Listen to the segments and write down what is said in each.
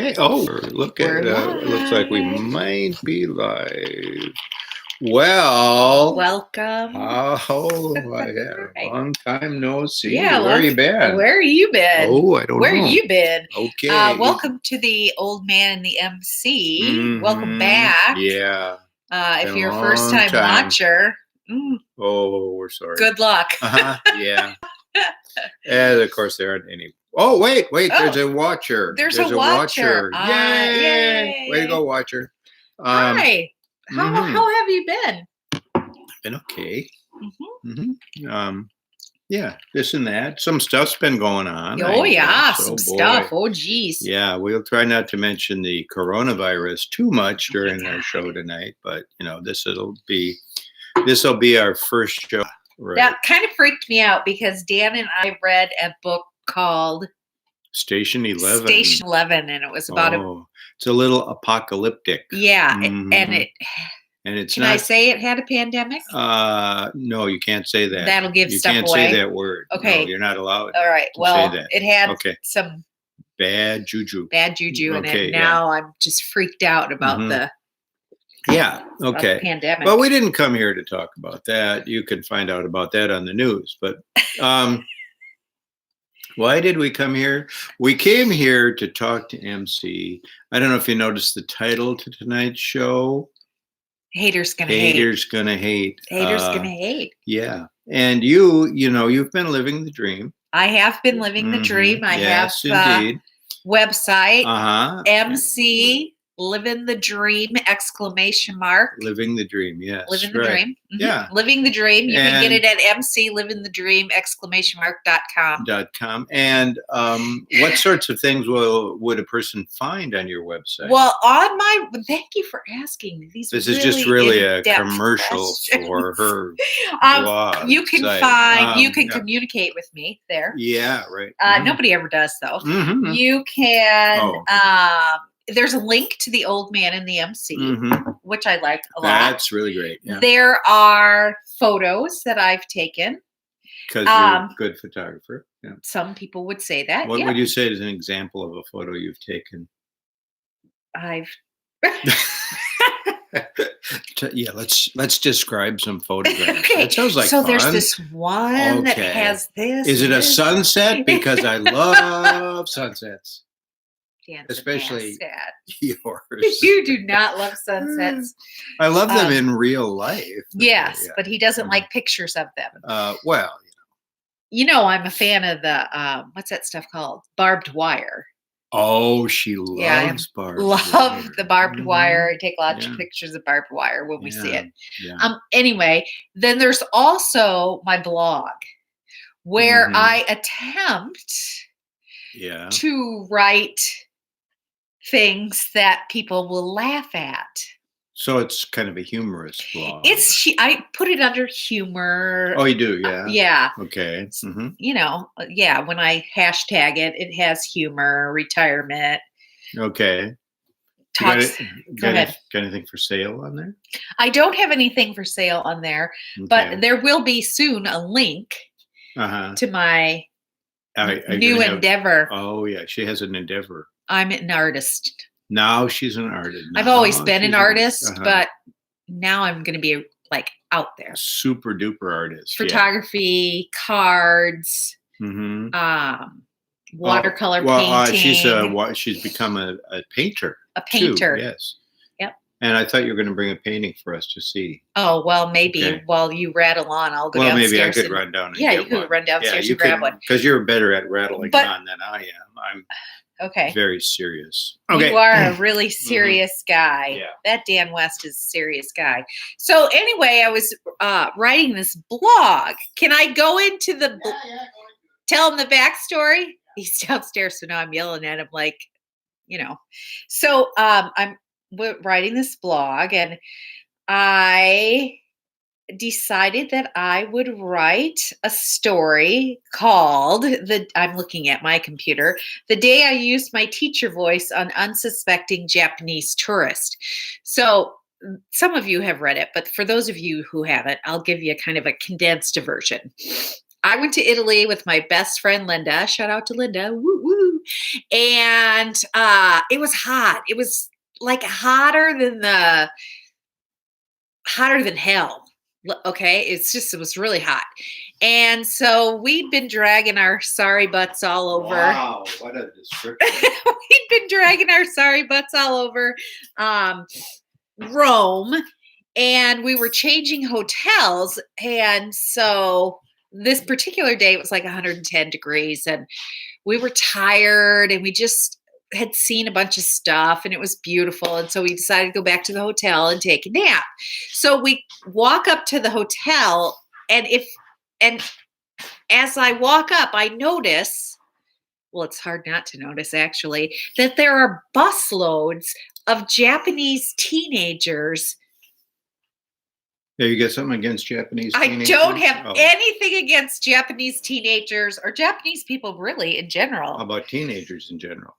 Okay. Oh, look We're at it. Looks like we live. might be live. Well, Welcome. yeah, Right. long time no see. Yeah, Where you been? Where you been? Oh, I don't Where know. you been? Okay. Welcome to the Old Man and the MC. Mhm. Welcome back. Yeah. If been a you're a long first-time time. watcher, Oh, we're sorry. good luck. Yeah. And of course, there aren't any. Oh, wait. There's a watcher. There's a watcher. Yay! Way to go, watcher. Hi. How have you been? Been okay. Yeah, this and that. Some stuff's been going on. Oh, yeah, guess. some stuff. Oh, geez. Yeah, we'll try not to mention the coronavirus too much Oh, my during our God. show tonight, but this will be our first show. Right. That kind of freaked me out because Dan and I read a book called Station 11. Station 11, and it was about it's a little apocalyptic. Yeah, Mhm. and it's can not. I say it had a pandemic? No, you can't say that. That'll give you stuff can't away. say that word. Okay. No, you're not allowed. All right. to Well, say that. it had some bad juju. in it. Now I'm just freaked out about the pandemic. But we didn't come here to talk about that. You can find out about that on the news. But why did we come here? We came here to talk to MC. I don't know if you noticed the title to tonight's show. Haters gonna hate. Haters gonna hate. Haters gonna hate. Yeah. And you've been living the dream. I have been living the dream. I Yes, have indeed. Website. MC Living the Dream ! Living the dream, yes. Living the dream. Mm-hmm. Yeah. Living the dream. You can get it at mclivingthedream ! .com. And what sorts of things would a person find on your website? Well, thank you for asking. This is just really a commercial questions. For her blog. You can site. you can communicate with me there. Yeah, right. Nobody ever does though. Mm-hmm. You can there's a link to the Old Man and the MC, which I like a lot. That's really great. Yeah. There are photos that I've taken. Because you're a good photographer. Yeah. Some people would say that. What would you say is an example of a photo you've taken? Yeah, let's describe some photographs. Okay. That sounds like so fun. There's this one that has this. Is it a sunset? Because I love sunsets. Dan's especially yours. You do not love sunsets. I love them in real life. Yes, but he doesn't like pictures of them. Well, I'm a fan of the what's that stuff called? Barbed wire. Oh, she loves barbed wire. Love the barbed wire. I take lots of pictures of barbed wire when we see it. Yeah. Anyway, then there's also my blog where I attempt to write things that people will laugh at. So it's kind of a humorous blog. I put it under humor. Oh, you do? Yeah. Yeah. Okay. When I hashtag it, it has humor, retirement. Okay. Go ahead. Got anything for sale on there? I don't have anything for sale on there, but there will be soon a link to my new endeavor. Oh, yeah. She has an endeavor. I'm an artist. Now she's an artist. I've always been an artist, but now I'm going to be like out there. Super duper artist. Photography, cards, watercolor painting. She's become a painter. A painter. Too, yes. Yep. And I thought you were going to bring a painting for us to see. Oh, well, maybe while you rattle on, I'll go downstairs. Well, maybe I could run down and you could run downstairs and grab one. Because you're better at rattling on than I am. I'm very serious. Okay. You are a really serious guy. Yeah. That Dan West is a serious guy. So anyway, I was writing this blog. Can I go into the tell him the backstory? He's downstairs, so now I'm yelling at him like, So I'm writing this blog, and I decided that I would write a story called I'm looking at my computer, The Day I Used My Teacher Voice on Unsuspecting Japanese Tourist. So some of you have read it, but for those of you who haven't, I'll give you kind of a condensed version. I went to Italy with my best friend Linda. Shout out to Linda. Woo woo. And it was hot. It was like hotter than hell. Okay. It was really hot. And so we'd been dragging our sorry butts all over. Wow, what a description. We'd been dragging our sorry butts all over Rome, and we were changing hotels. And so this particular day, it was like 110 degrees, and we were tired, and we just had seen a bunch of stuff, and it was beautiful. And so we decided to go back to the hotel and take a nap. So we walk up to the hotel, and as I walk up, I notice, well, it's hard not to notice actually, that there are busloads of Japanese teenagers. Yeah, you got something against Japanese I teenagers? don't have Oh. anything against Japanese teenagers or Japanese people really in general. How about teenagers in general?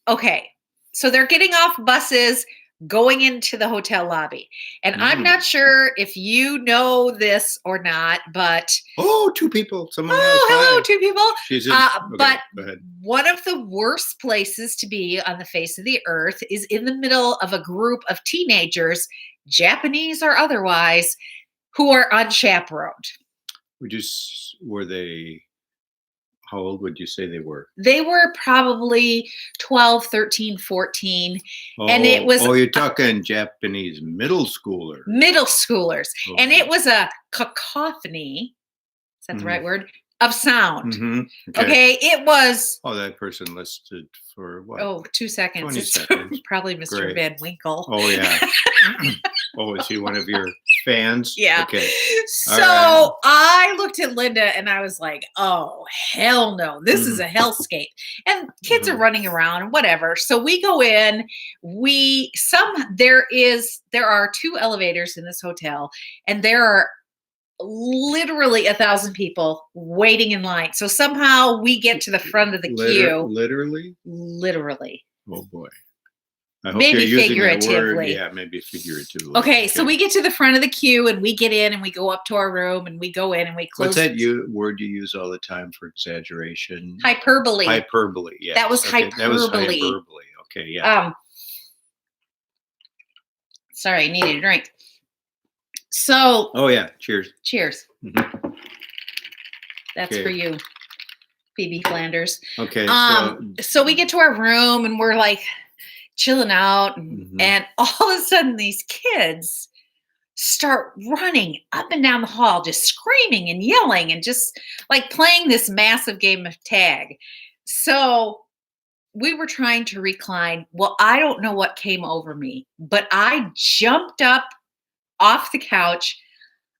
Okay, so they're getting off buses going into the hotel lobby. And I'm not sure if you know this or not, but Oh, two people. Someone else. hello, Hi. two people. She's in, But go ahead. one of the worst places to be on the face of the earth is in the middle of a group of teenagers, Japanese or otherwise, who are unchaperoned. Were they, how old would you say they were? They were probably 12, 13, 14. And it was Oh, you're talking Japanese middle schooler. middle schoolers. Oh. And it was a cacophony. Is that the right word? Of sound. Mhm. Okay. It was, Oh, that person listed for what? oh, 2 seconds. 20 It's seconds. probably Mr. Great. Van Winkle. Oh, yeah. Oh, is he one of your fans? Yeah. Okay. So right. I looked at Linda and I was like, oh, hell no. This is a hellscape. And kids are running around and whatever. So we go in, there are 2 elevators in this hotel, and there are literally 1,000 people waiting in line. So somehow we get to the front of the queue. Literally? Literally. Oh, boy. I hope Maybe you're using that word. figuratively. Yeah, maybe figuratively. Okay, so we get to the front of the queue and we get in and we go up to our room and we go in and we close. What's that word you use all the time for exaggeration? Hyperbole. Hyperbole, yeah. That was That was hyperbole. hyperbole. Okay, yeah. Sorry, I needed a drink. So. Oh, yeah. Cheers. Cheers. Mhm. That's Okay. for you, Phoebe Flanders. Okay. So we get to our room and we're like chilling out, and all of a sudden these kids start running up and down the hall, just screaming and yelling and just like playing this massive game of tag. So we were trying to recline. Well, I don't know what came over me, but I jumped up off the couch.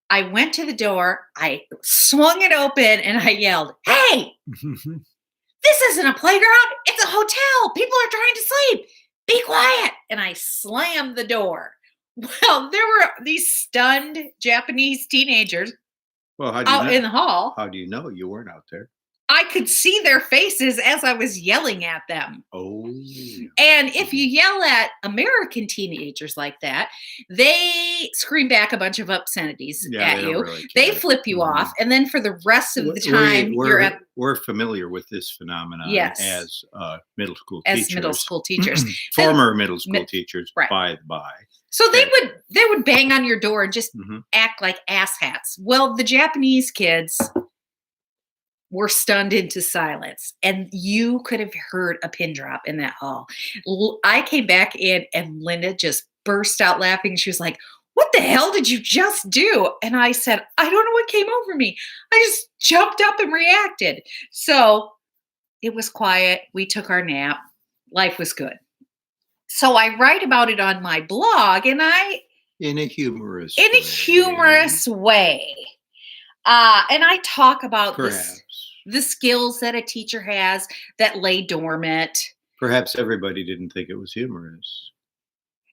I went to the door, I swung it open, and I yelled, "Hey, this isn't a playground. It's a hotel. People are trying to sleep. Be quiet." And I slammed the door. Well, there were these stunned Japanese teenagers Well, how do you out know? in the hall. How do you know you weren't out there? I could see their faces as I was yelling at them. Oh. And if you yell at American teenagers like that, they scream back a bunch of obscenities at don't you. really They care. flip you off. And then for the rest of the time, you're at We're familiar with this phenomenon Yes. as middle school as teachers. middle school teachers. Former middle school teachers, right. by the by. So they would bang on your door and just act like asshats. Well, the Japanese kids were stunned into silence, and you could have heard a pin drop in that hall. I came back in and Linda just burst out laughing. She was like, "What the hell did you just do?" And I said, "I don't know what came over me. I just jumped up and reacted." So it was quiet. We took our nap. Life was good. So I write about it on my blog, and in a humorous way. And I talk about Perhaps. the skills that a teacher has that lay dormant. Perhaps everybody didn't think it was humorous.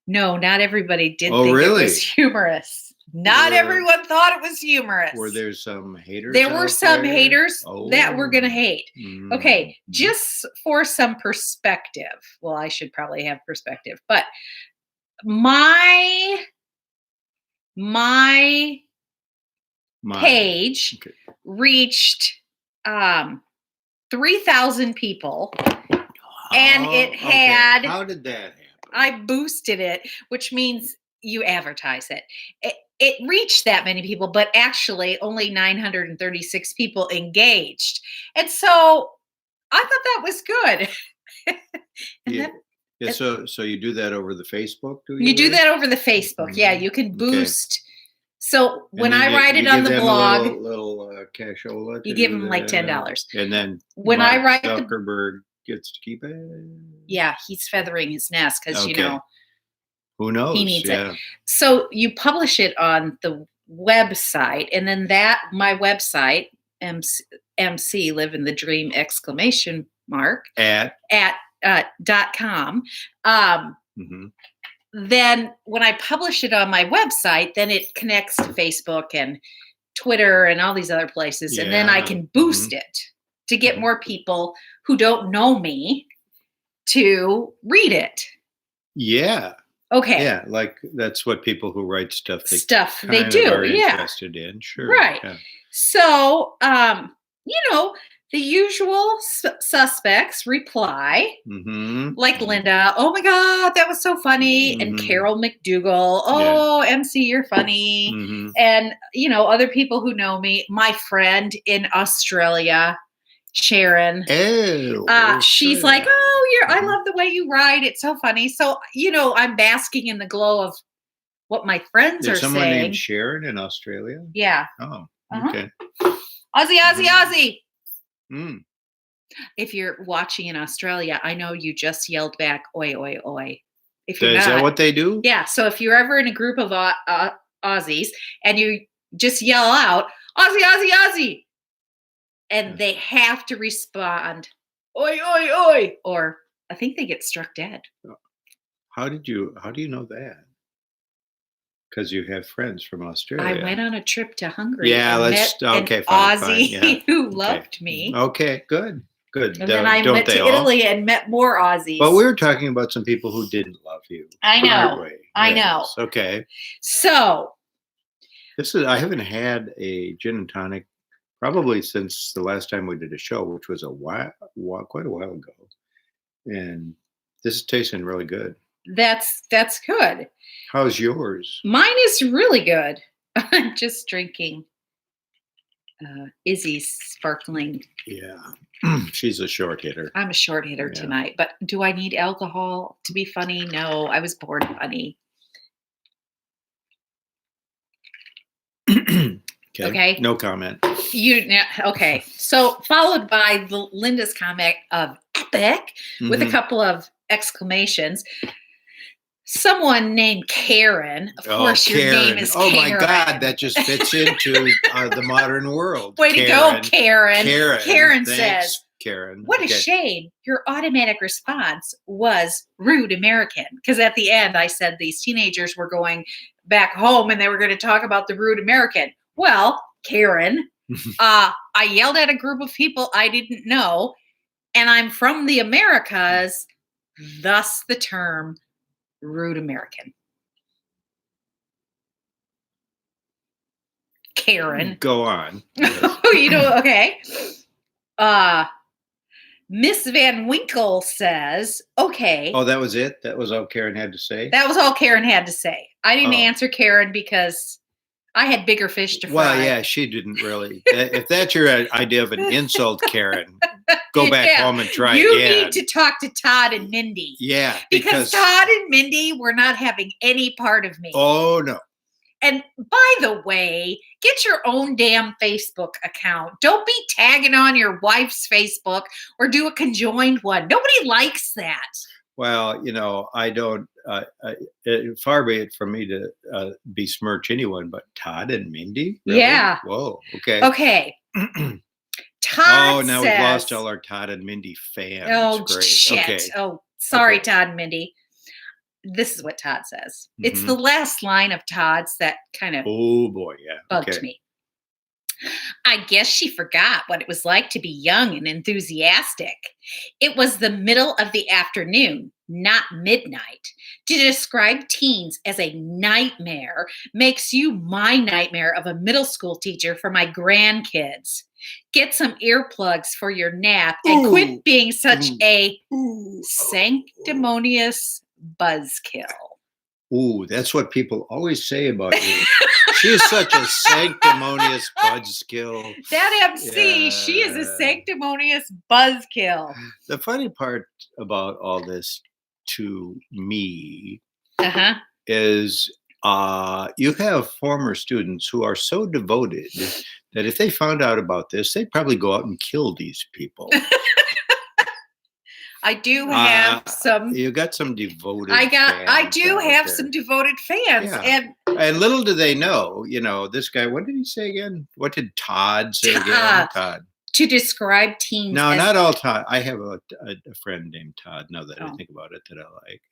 No, not everybody did Oh, think really? it was humorous. Not everyone thought it was humorous. Were there some haters? There were out some there? haters that were going to hate. Okay, Mm. just for some perspective. Well, I should probably have perspective, but my page Okay. reached 3,000 people, and it Oh, okay. had. How did that happen? I boosted it, which means you advertise it. It reached that many people, but actually only 936 people engaged. And so I thought that was good. And Yeah. then Yeah, so you do that over the Facebook, do you do or- that over the Facebook. Yeah, Mhm. you can Okay. boost. So And when then I write you it on give the them blog, a little cashola you to give do them like $10. that, and then When I Mark write the Zuckerberg gets to keep it. yeah, he's feathering his nest because Okay. Who knows? he needs it. Yeah. So you publish it on the website, and then my website, MC Live in the Dream exclamation mark At. .com. Mhm. Then when I publish it on my website, then it connects to Facebook and Twitter and all these other places, and then I Yeah. can boost it to get Mhm. more people who don't know me to read it. Yeah. Okay. Yeah. Like that's what people who write stuff they Stuff they kind of do. are Yeah. interested in. Sure. Right. Yeah. So, the usual suspects reply, Mm-hmm. like Linda, oh my God, that was so funny. And Mhm. Carol McDougall, oh, MC, you're funny. Mm-hmm. And, other people who know me, my friend in Australia, Sharon, Oh. she's like, oh, I Mhm. love the way you write. It's so funny. So, I'm basking in the glow of what my friends There's are someone saying. named Sharon in Australia? Yeah. Oh, Uh-huh. okay. Aussie, Aussie, Aussie. Mm. If you're watching in Australia, I know you just yelled back, oi, oi, oi. If you're Is not, that what they do? yeah. So if you're ever in a group of Aussies and you just yell out, Aussie, Aussie, Aussie, and they have to respond, oi, oi, oi, or I think they get struck dead. How do you know that? Because you have friends from Australia. I went on a trip to Hungary. Yeah, and let's. met an Okay, fine. Aussie Yeah. who Okay. loved me. Okay, good. Good. And then I Don't went they to all? Italy and met more Aussies. But we were talking about some people who didn't love you. I know. aren't we? I know. Yes, okay. So I haven't had a gin and tonic probably since the last time we did a show, which was quite a while ago. And this is tasting really good. that's good. How's yours? Mine is really good. I'm just drinking Izzy's sparkling. Yeah. She's a short hitter. I'm a short hitter Yeah. tonight, but do I need alcohol to be funny? No, I was born funny. Okay. No comment. Okay. So followed by Linda's comment of epic with a Mhm. couple of exclamations. Someone named Karen. Of course, your name is Oh Karen. my God, that just fits into the modern world. Way to go, Karen. Karen Thanks, says, Karen. what a shame. Your automatic response was rude American. Because at the end, I said these teenagers were going back home and they were going to talk about the rude American. Well, Karen, I yelled at a group of people I didn't know, and I'm from the Americas, thus the term rude American. Karen. Go on. Okay. Miss Van Winkle says, okay. Oh, that was it? That was all Karen had to say? That was all Karen had to say. I didn't Oh. answer Karen because I had bigger fish to fry. Well, yeah, she didn't really. If that's your idea of an insult, Karen, go back Yeah. home and try You again. need to talk to Todd and Mindy. Yeah, Because Todd and Mindy were not having any part of me. Oh no. And by the way, get your own damn Facebook account. Don't be tagging on your wife's Facebook or do a conjoined one. Nobody likes that. Well, I don't. Far be it from me to besmirch anyone, but Todd and Mindy. Really? Yeah. Whoa. Okay. Okay. Todd now says, we've lost all our Todd and Mindy fans. oh, Great. shit. Okay. Oh, sorry, Okay. Todd and Mindy. This is what Todd says. It's Mhm. the last line of Todd's that kind of Oh boy, yeah. bugged Okay. me. I guess she forgot what it was like to be young and enthusiastic. It was the middle of the afternoon, not midnight. To describe teens as a nightmare makes you my nightmare of a middle school teacher for my grandkids. Get some earplugs for your nap and Ooh, quit being such ooh, a ooh, sanctimonious buzzkill. ooh, that's what people always say about you. She is such a sanctimonious buzzkill. That MC, she is a Yeah. sanctimonious buzzkill. The funny part about all this to me Uh-huh. is you have former students who are so devoted that if they found out about this, they'd probably go out and kill these people. I do have some You got some devoted I fans do out have there. some devoted fans. Yeah. And little do they know, this guy, what did he say again? What did Todd say again? Todd. To describe teens No, as not all Todd. I have a friend named Todd, now that I Oh. think about it, that I like.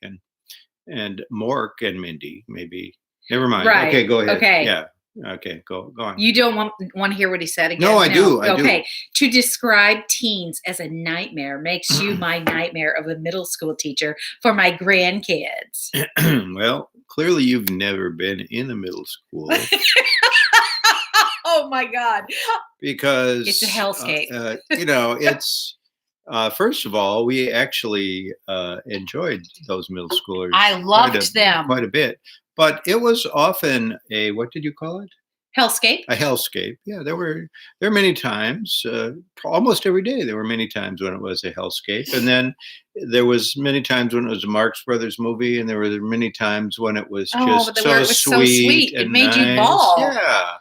And Mork and Mindy, maybe. Never mind. Right. Okay, go ahead. Okay. Yeah. Okay, go on. You don't want to hear what he said again? No, I do. Okay. To describe teens as a nightmare makes you my nightmare of a middle school teacher for my grandkids. Well, clearly you've never been in a middle school Oh my God. because It's a hellscape. it's first of all, we actually enjoyed those middle schoolers. I loved them. quite a bit, but it was often a, what did you call it? Hellscape? A hellscape. Yeah, there were many times, almost every day. There were many times when it was a hellscape, and then there was many times when it was a Marx Brothers movie, and there were many times when it was just where it was so sweet. It and made you nice. bawl. Yeah,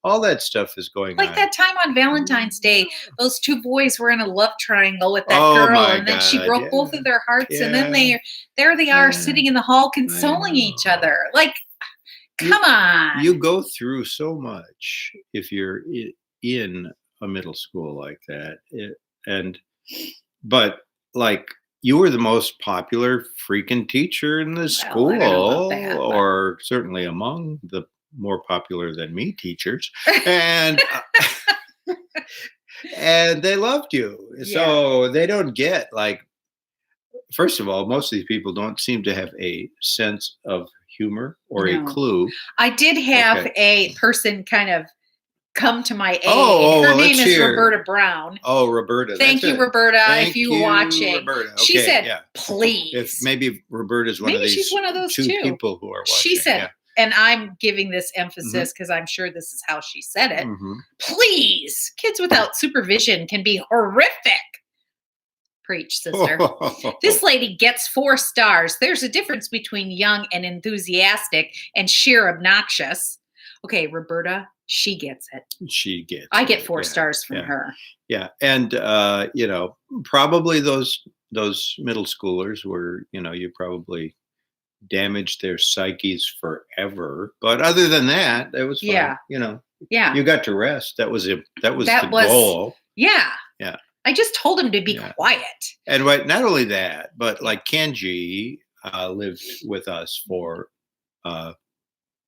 all that stuff is going Like on. that time on Valentine's Day, those two boys were in a love triangle with that Oh girl, my and then she God, broke both yeah. of their hearts, and then Yeah. there they are Yeah. sitting in the hall consoling each know. other. Like, come on. You go through so much if you're in a middle school like that, but like, you were the most popular freaking teacher in the Well, school, I don't know about that, but- or certainly among the more popular than me teachers, and and they loved you. So they don't get, like, first of all, most of these people don't seem to have a sense of humor or a No. clue. I did have Okay. a person kind of come to my aid. Oh, Her well, name let's is hear. Roberta Brown. Oh, Roberta. Thank that's you, it. Roberta, Thank if you're watching. Roberta. She Okay, said, yeah. please. If maybe Roberta's one of Maybe these she's one of those two too. people who are watching. She said, yeah. and I'm giving this emphasis because I'm sure this is how she said it. Mhm. Please, kids without supervision can be horrific. Preach, sister. This lady gets 4 stars. There's a difference between young and enthusiastic and sheer obnoxious. Okay, Roberta, she gets it. She gets I get it, 4 yeah, stars from yeah. her. Yeah, and probably those middle schoolers were, you probably damaged their psyches forever. But other than that, it was fine. Yeah. Yeah. You got to rest. That was it. That was That the was- goal. Yeah. Yeah. I just told him to be Yeah. quiet. And not only that, but like Kenji lived with us for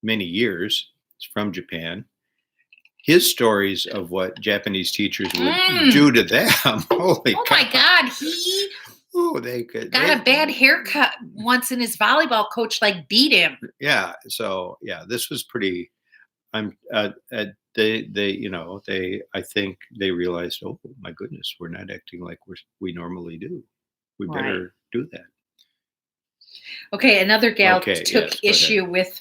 many years. He's from Japan. His stories of what Japanese teachers would do to them. Holy Oh cow. my God. He Oh, they could. got a bad haircut once and his volleyball coach beat him. Yeah. So yeah, this was pretty. I think they realized, oh my goodness, we're not acting like we normally do. We Right. better do that. Okay, another gal Okay, took yes, go issue with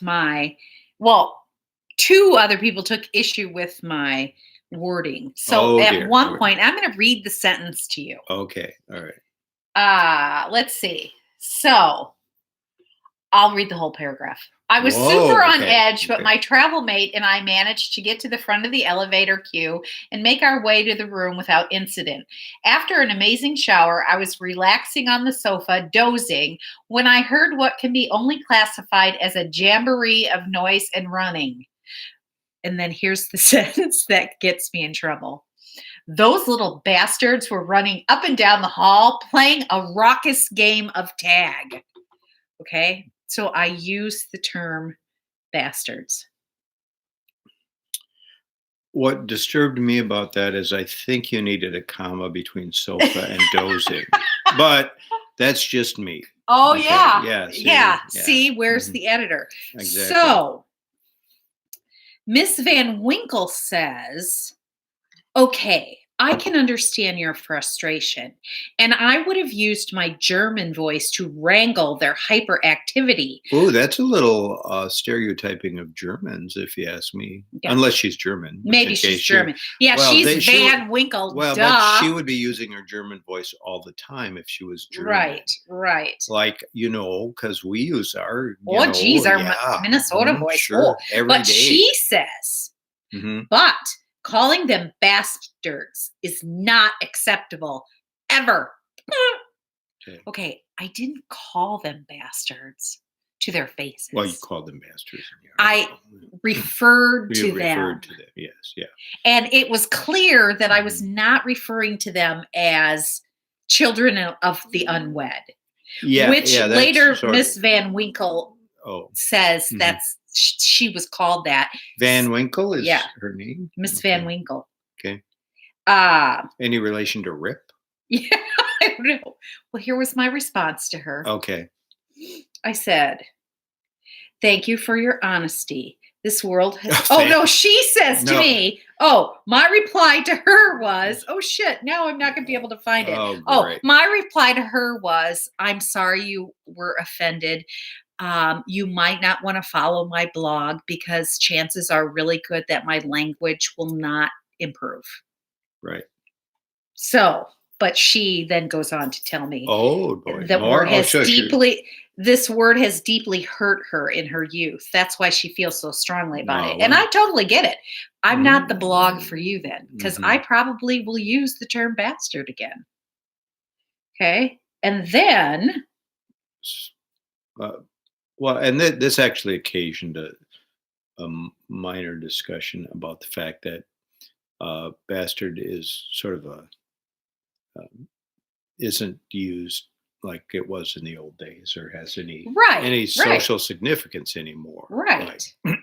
two other people took issue with my wording. So Oh, at dear. one point, I'm going to read the sentence to you. Okay. All right. Let's see. So I'll read the whole paragraph. I was Whoa, super on okay, edge, but okay. my travel mate and I managed to get to the front of the elevator queue and make our way to the room without incident. After an amazing shower, I was relaxing on the sofa, dozing, when I heard what can be only classified as a jamboree of noise and running. And then here's the sentence that gets me in trouble. Those little bastards were running up and down the hall playing a raucous game of tag. Okay, so I use the term bastards. What disturbed me about that is I think you needed a comma between sofa and dozing, but that's just me. Oh Okay, yeah. yeah, see, Yeah. yeah, See, where's mhm, the editor? exactly. So Miss Van Winkle says, okay, I can understand your frustration, and I would have used my German voice to wrangle their hyperactivity. Oh, that's a little stereotyping of Germans, if you ask me. Yeah, Unless she's German, which maybe in she's case she, German. Yeah, well, she's she would, Van Winkle. well, but Duh. she would be using her German voice all the time if she was German. Right, right. Like, because we use our, Oh, geez, our yeah, Minnesota voice. sure, Oh, every but day. she says, Mhm. but calling them bastards is not acceptable ever. Okay. Okay, I didn't call them bastards to their faces. Well, you called them bastards. In the I article. referred You to them. referred to them. Yes, yeah. And it was clear that I was not referring to them as children of the unwed. Yeah, which yeah, that's later sort of- Miss Van Winkle Oh, says Mhm. that's she was called that. Van Winkle is Yeah. her name? Miss Van Okay. Winkle. Okay. Uh Any relation to Rip? yeah, I don't know. Well, here was my response to her. Okay. I said, thank you for your honesty. This world has. Oh, Oh, no, she says to No. me, oh, my reply to her was, oh, shit, now I'm not going to be able to find it. Oh, Oh, great. my reply to her was, I'm sorry you were offended. You might not want to follow my blog because chances are really good that my language will not improve. Right. So, but she then goes on to tell me Oh, boy. that More? word Oh, has sure, sure. this word has deeply hurt her in her youth. That's why she feels so strongly about No, it. And wow. I totally get it. I'm not the Mhm. blog for you then, because Mhm. I probably will use the term bastard again. Okay. And then, Uh, well, and this actually occasioned a minor discussion about the fact that bastard is sort of isn't used like it was in the old days or has any right. social significance anymore. Right. Like,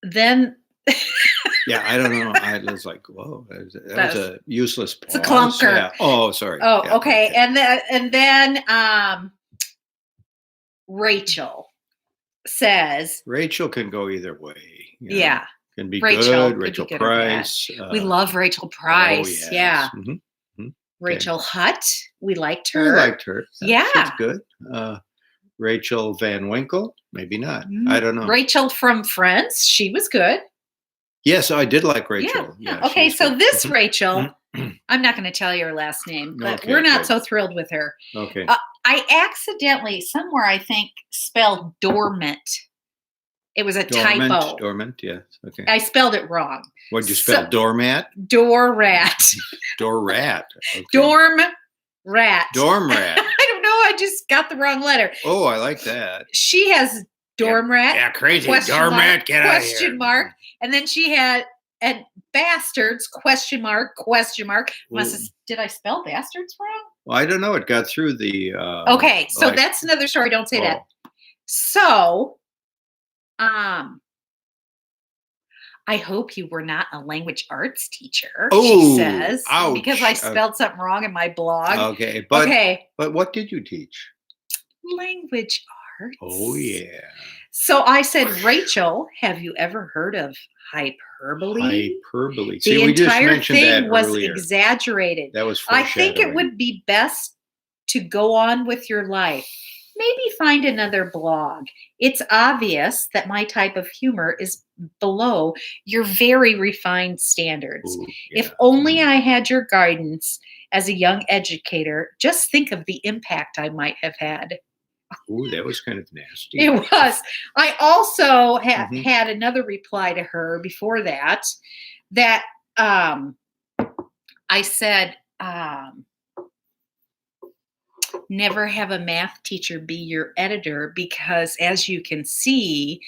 Then yeah, I don't know. I was like, whoa, that was a useless pause. it's a clunker. Yeah. Oh, sorry. Oh, Yeah, okay. And then Rachel says, Rachel can go either way. you know. yeah, Can be Rachel good. could be Rachel good or bad. Price. we love Rachel Price. Oh, yes. Yeah. Mhm. Rachel Hutt, we liked I her. liked her. Yeah. She's good. Rachel Van Winkle, maybe not. I don't know. Rachel from Friends, she was good. Yes, I did like Rachel. Yeah. she Okay, was so good. this Mhm. Rachel, I'm not going to tell you her last name, but Okay, we're not good. so thrilled with her. Okay. I accidentally, somewhere I think, spelled dormant. It was a typo. Dormant, yes. Okay. I spelled it wrong. What'd you spell? Doormat? Dorrat. Door-rat. Okay. Dorm rat. Dorm rat. I don't know. I just got the wrong letter. Oh, I like that. She has dorm rat. Yeah, crazy. Question Dorm mark, rat, get out of here. question mark. And then she had and bastards question mark. Did I spell bastards wrong? Well, I don't know. It got through the. Okay, so like- that's another story. Don't say that. Oh. So, I hope you were not a language arts teacher, Oh, she says, because I ouch. spelled something wrong in my blog. Okay, but Okay, but what did you teach? language arts. Oh yeah, So I said, Rachel, have you ever heard of hyperbole? hyperbole. The See, we just entire mentioned thing that was earlier. exaggerated. That was. I think it foreshadowing. would be best to go on with your life. Maybe find another blog. It's obvious that my type of humor is below your very refined standards. Ooh, If yeah. only I had your guidance as a young educator, just think of the impact I might have had. Ooh, that was kind of nasty. It was. I also Mhm. had another reply to her before that I said, never have a math teacher be your editor because, as you can see,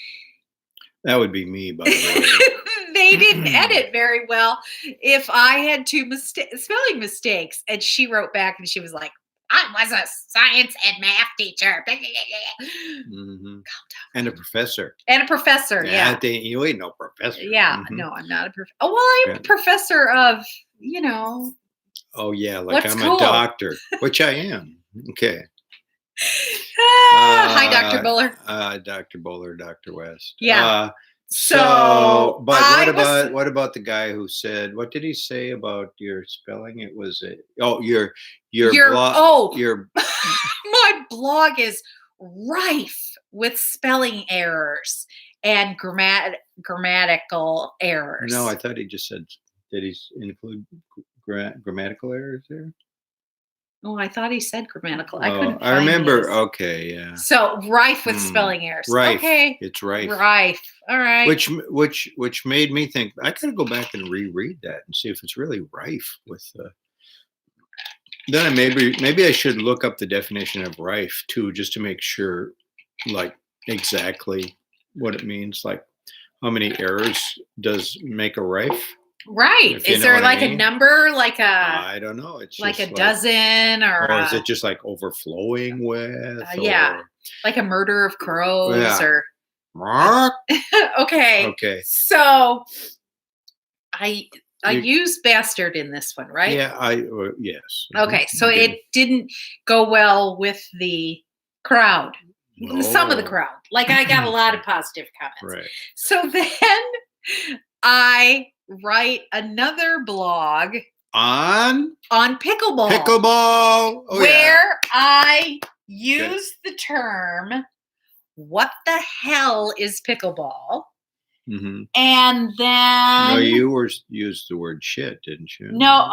That would be me, by the way. they didn't edit very well. If I had two spelling mistakes, and she wrote back and she was like, I was a science and math teacher. Mhm. And a professor. And a professor, yeah. You ain't no professor. Yeah, Mhm. no, I'm not a professor. Oh, well, I'm a Yeah. professor of, you know, Oh, yeah, like what's I'm cool. a doctor, which I am. Okay. Hi, Dr. Buller. Dr. Bowler, Dr. West. Yeah. So, but I what about the guy who said, what did he say about your spelling? It was your blog, your my blog is rife with spelling errors and grammatical errors. No, I thought he just said, did he include grammatical errors there? Oh, I thought he said grammatical. I Oh, couldn't I find remember. his. Okay, yeah. So rife with spelling errors. Rife. Okay. It's rife. Rife. All right. Which made me think I gotta go back and reread that and see if it's really rife with. Then maybe I should look up the definition of rife too, just to make sure, like exactly what it means. Like how many errors does make a rife? Right. If you Is know there what I like a mean. number, like I don't know. It's like just a dozen, or is it just like overflowing with? yeah, like a murder of crows, Yeah. or Mark? okay. Okay. So I used bastard in this one, right? Yeah, yes. Okay, so Okay. it didn't go well with the crowd. Some of the Oh. crowd. Like I got a lot of positive comments. Right. So then I write another blog On pickleball. pickleball. Oh, where I use the term, what the hell is pickleball? Mm-hmm. And then No, you used the word shit, didn't you? no.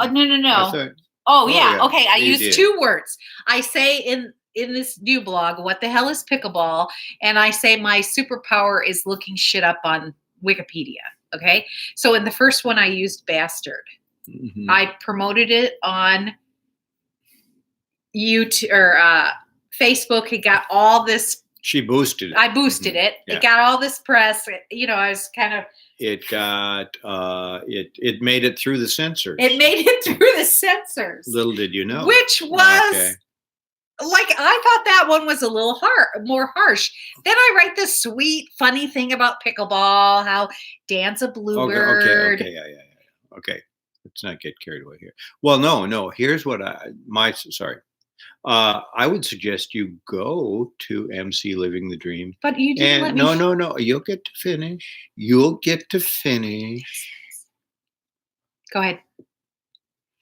Oh, Yeah. yeah, Okay, I you use did. 2 words. I say in this new blog, what the hell is pickleball? And I say my superpower is looking shit up on Wikipedia. Okay, so in the first one I used bastard. Mm-hmm. I promoted it on YouTube or Facebook. It got all this. She boosted it. I boosted it. Yeah. It got all this press. I was kind of. It got it made it through the censors. It made it through the censors. Little did you know. Which was like, I thought that one was a little more harsh. Then I write this sweet, funny thing about pickleball, how Dan's a bluebird. Okay, yeah. Okay, let's not get carried away here. Well, no. Here's what I would suggest you go to MC Living the Dream. But you didn't let me. No. You'll get to finish. Go ahead.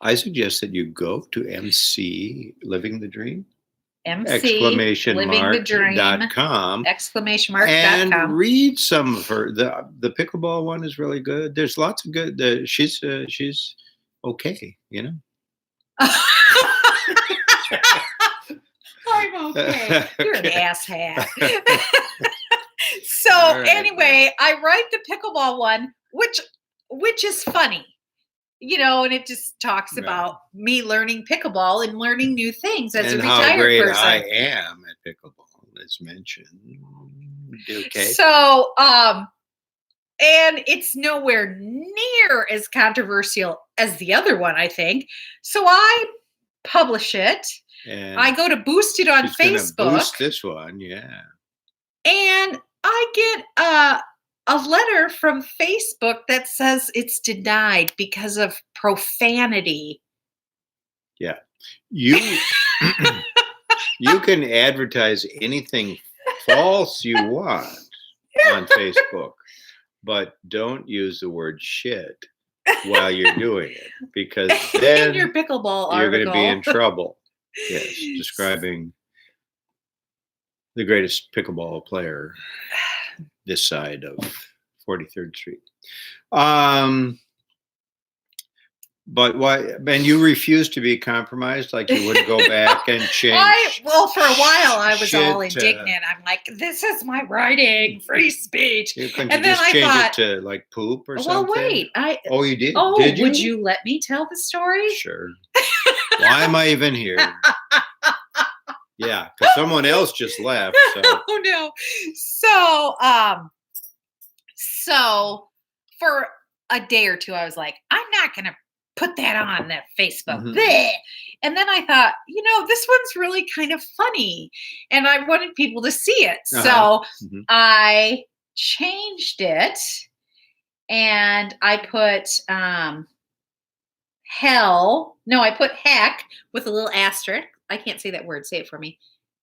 I suggest that you go to MC Living the Dream. MC.com. And read some of her. The pickleball one is really good. There's lots of good. She's okay, you know. I'm okay. You're an asshat. So anyway, I write the pickleball one, which is funny. And it just talks about me learning pickleball and learning new things as a retired how great person. I am at pickleball, as mentioned. Okay. So, and it's nowhere near as controversial as the other one, I think. So I publish it. And I go to boost it on Facebook. Boost this one, yeah. And I get a letter from Facebook that says it's denied because of profanity. Yeah. You can advertise anything false you want on Facebook, but don't use the word shit while you're doing it, because then in your pickleball you're article, going to be in trouble. Yes, describing the greatest pickleball player this side of 43rd Street. But why? And you refused to be compromised, like you wouldn't go back and change. Well, for a while I was all indignant. I'm like, this is my writing, free speech. And then I change it to like poop or something? Well, wait. Oh, you did? Oh, did you? Would you let me tell the story? Sure. Why am I even here? Yeah, because someone else just left. So. Oh no. So for a day or two, I was like, I'm not gonna put that on that Facebook. Mhm. Bleh. And then I thought, this one's really kind of funny. And I wanted people to see it. Uh-huh. So Mhm. I changed it and I put I put heck with a little asterisk. I can't say that word. Say it for me.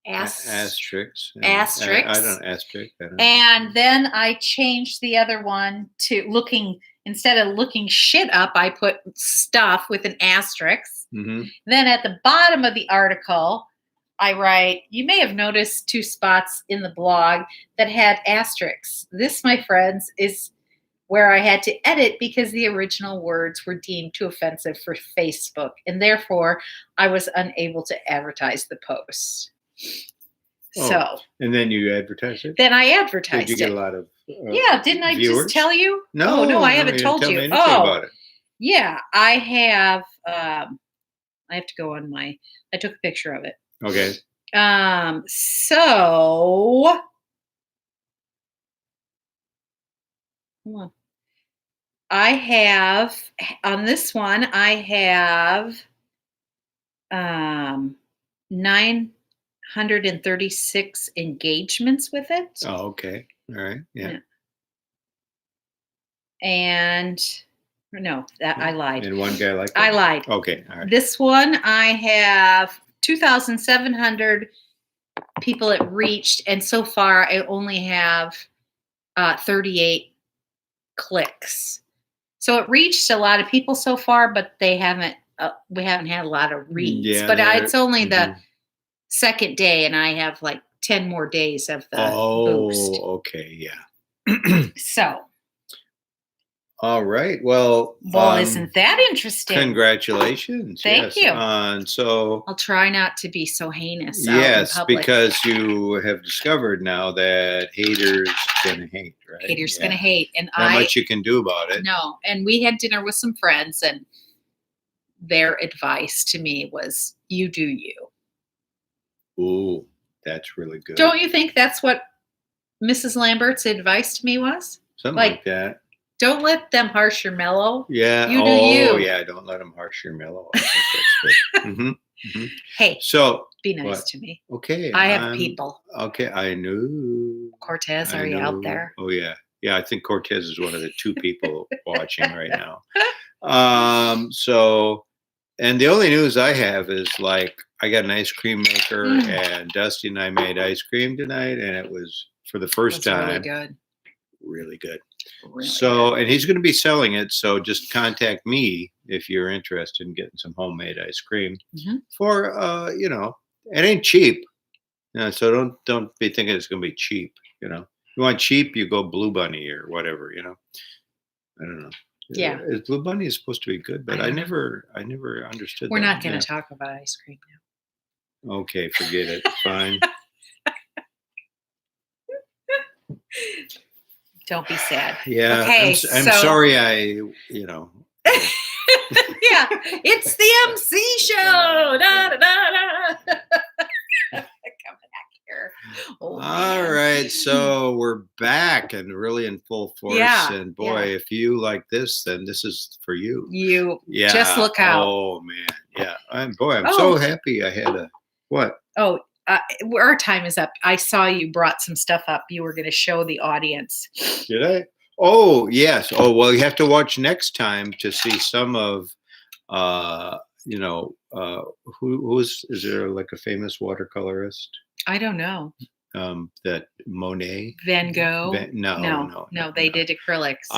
Asterisks. and Asterisks. I don't asterisk. I don't. And then I changed the other one to instead of looking shit up, I put stuff with an asterisk. Mm-hmm. Then at the bottom of the article, I write, you may have noticed 2 spots in the blog that had asterisks. This, my friends, is where I had to edit because the original words were deemed too offensive for Facebook, and therefore I was unable to advertise the post. Oh, So and then you advertised it? then I advertised Did you get it. a lot of Yeah, didn't I viewers? just tell you? No, Oh, no, I haven't didn't told tell you. me anything Oh, about it. yeah, I have. I have to go on I took a picture of it. Okay. So hold on. I have on this one. I have 936 engagements with it. Oh, okay. All right. Yeah. And no, that I lied. And one guy liked it? I lied. Okay. All right. This one I have 2,700 people it reached, and so far I only have 38 clicks. So it reached a lot of people so far, but they haven't. We haven't had a lot of reads. Yeah, but it's only the mhm. second day, and I have like 10 more days of the boost. Okay. Yeah. So, All right. Well, isn't that interesting? Congratulations. Thank you. So I'll try not to be so heinous. Out in yes, public. because you have discovered now that haters gonna hate, right? Haters gonna hate, and not much you can do about it. No, and we had dinner with some friends, and their advice to me was, "You do you." Ooh, that's really good. Don't you think that's what Mrs. Lambert's advice to me was? Something like that. Don't let them harsh your mellow. Yeah. You do you. Yeah. Don't let them harsh your mellow. I think that's good. Mm-hmm. Mm-hmm. Hey, so be nice to me. Okay. I have people. Okay. I knew. Cortez, are you out there? Oh, yeah. Yeah. I think Cortez is one of the 2 people watching right now. And the only news I have is like, I got an ice cream maker and Dusty and I made ice cream tonight, and it was for the first time. Really good. Really good. Really good. And he's going to be selling it. So just contact me if you're interested in getting some homemade ice cream for, it ain't cheap. So don't be thinking it's going to be cheap. If you want cheap, you go Blue Bunny or whatever, I don't know. Yeah. Blue Bunny is supposed to be good, but I never understood We're that. not going to talk about ice cream now. Okay, forget it. Fine. Don't be sad. Yeah. Okay, I'm sorry yeah, it's the MC show. Da, da, da, da. Coming back here. All right, so we're back and really in full force. Yeah, and boy, if you like this, then this is for you. Just look out. Oh man, yeah. I'm so happy I had a what? Oh, our time is up. I saw you brought some stuff up. You were going to show the audience. Did I? Oh yes. Oh well, you have to watch next time to see some of, who's is there like a famous watercolorist? I don't know. That Monet, Van Gogh. No. They did acrylics.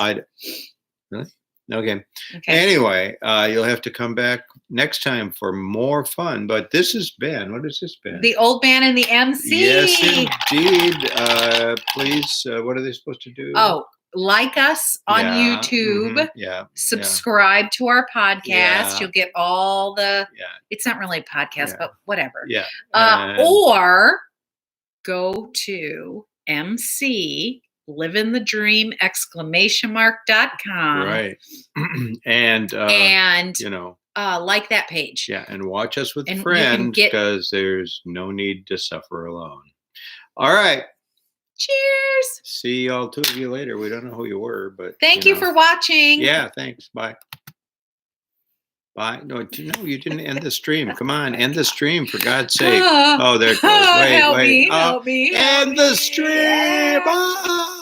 Really? Okay. Anyway, you'll have to come back next time for more fun. But this has been, what has this been? The Old Man and the MC. Yes, indeed. Please, what are they supposed to do? Oh, like us on YouTube. Subscribe to our podcast. Yeah. You'll get all the. Yeah. It's not really a podcast, but whatever. Yeah. Or go to MC. livingthedream.com. Right. and like that page. Yeah, and watch us with friends because there's no need to suffer alone. All right. Cheers. See all 2 of you later. We don't know who you were, but thank you for watching. Yeah, thanks. Bye. Bye. No, you didn't end the stream. Come on, end the stream for God's sake. Oh, Oh, there it goes. oh, Wait, help wait. me, Oh, help me, help end the me. stream. Ah!